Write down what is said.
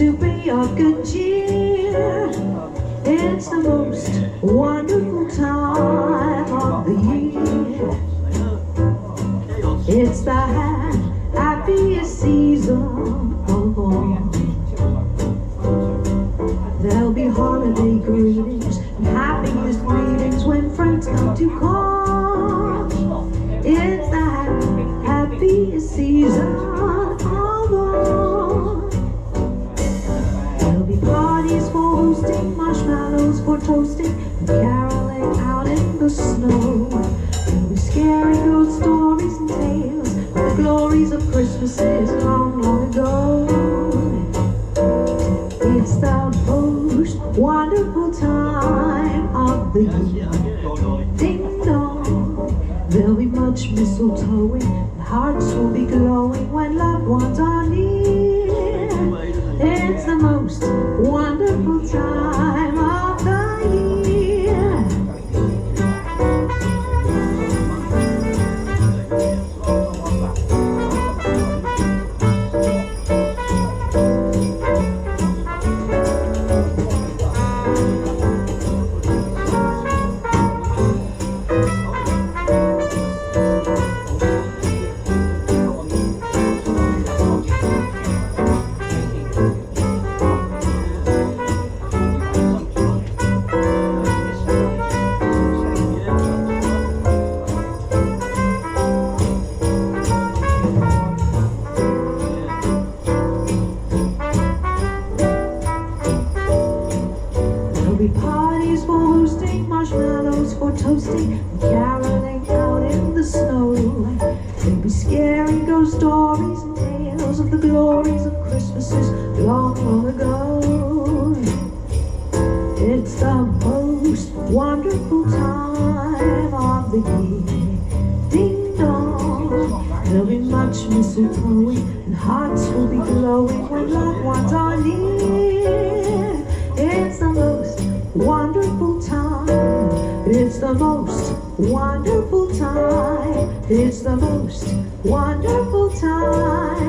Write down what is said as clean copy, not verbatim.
to be of good cheer. It's the most wonderful time of the year. It's the happiest season of all. There'll be holiday greetings and happiest greetings when friends come to call. It's the happiest season of all. There'll be parties for hosting, marshmallows for toasting, and caroling out in the snow. There'll be scary ghost stories and tales of the glories of Christmases long, long ago. It's the most wonderful time of the year. Ding dong, there'll be much mistletoeing, and hearts will be glowing when loved ones are near. It's the most wonderful time of the year. There'll be parties for hosting, marshmallows for toasting, and caroling out in the snow. There'll be scary ghost stories and tales of the glories of Christmases long, long ago. It's the most wonderful time of the year. Ding dong, there'll be much mistletoeing, and hearts will be glowing when loved ones are near. It's the most wonderful time. It's the most wonderful time. It's the most wonderful time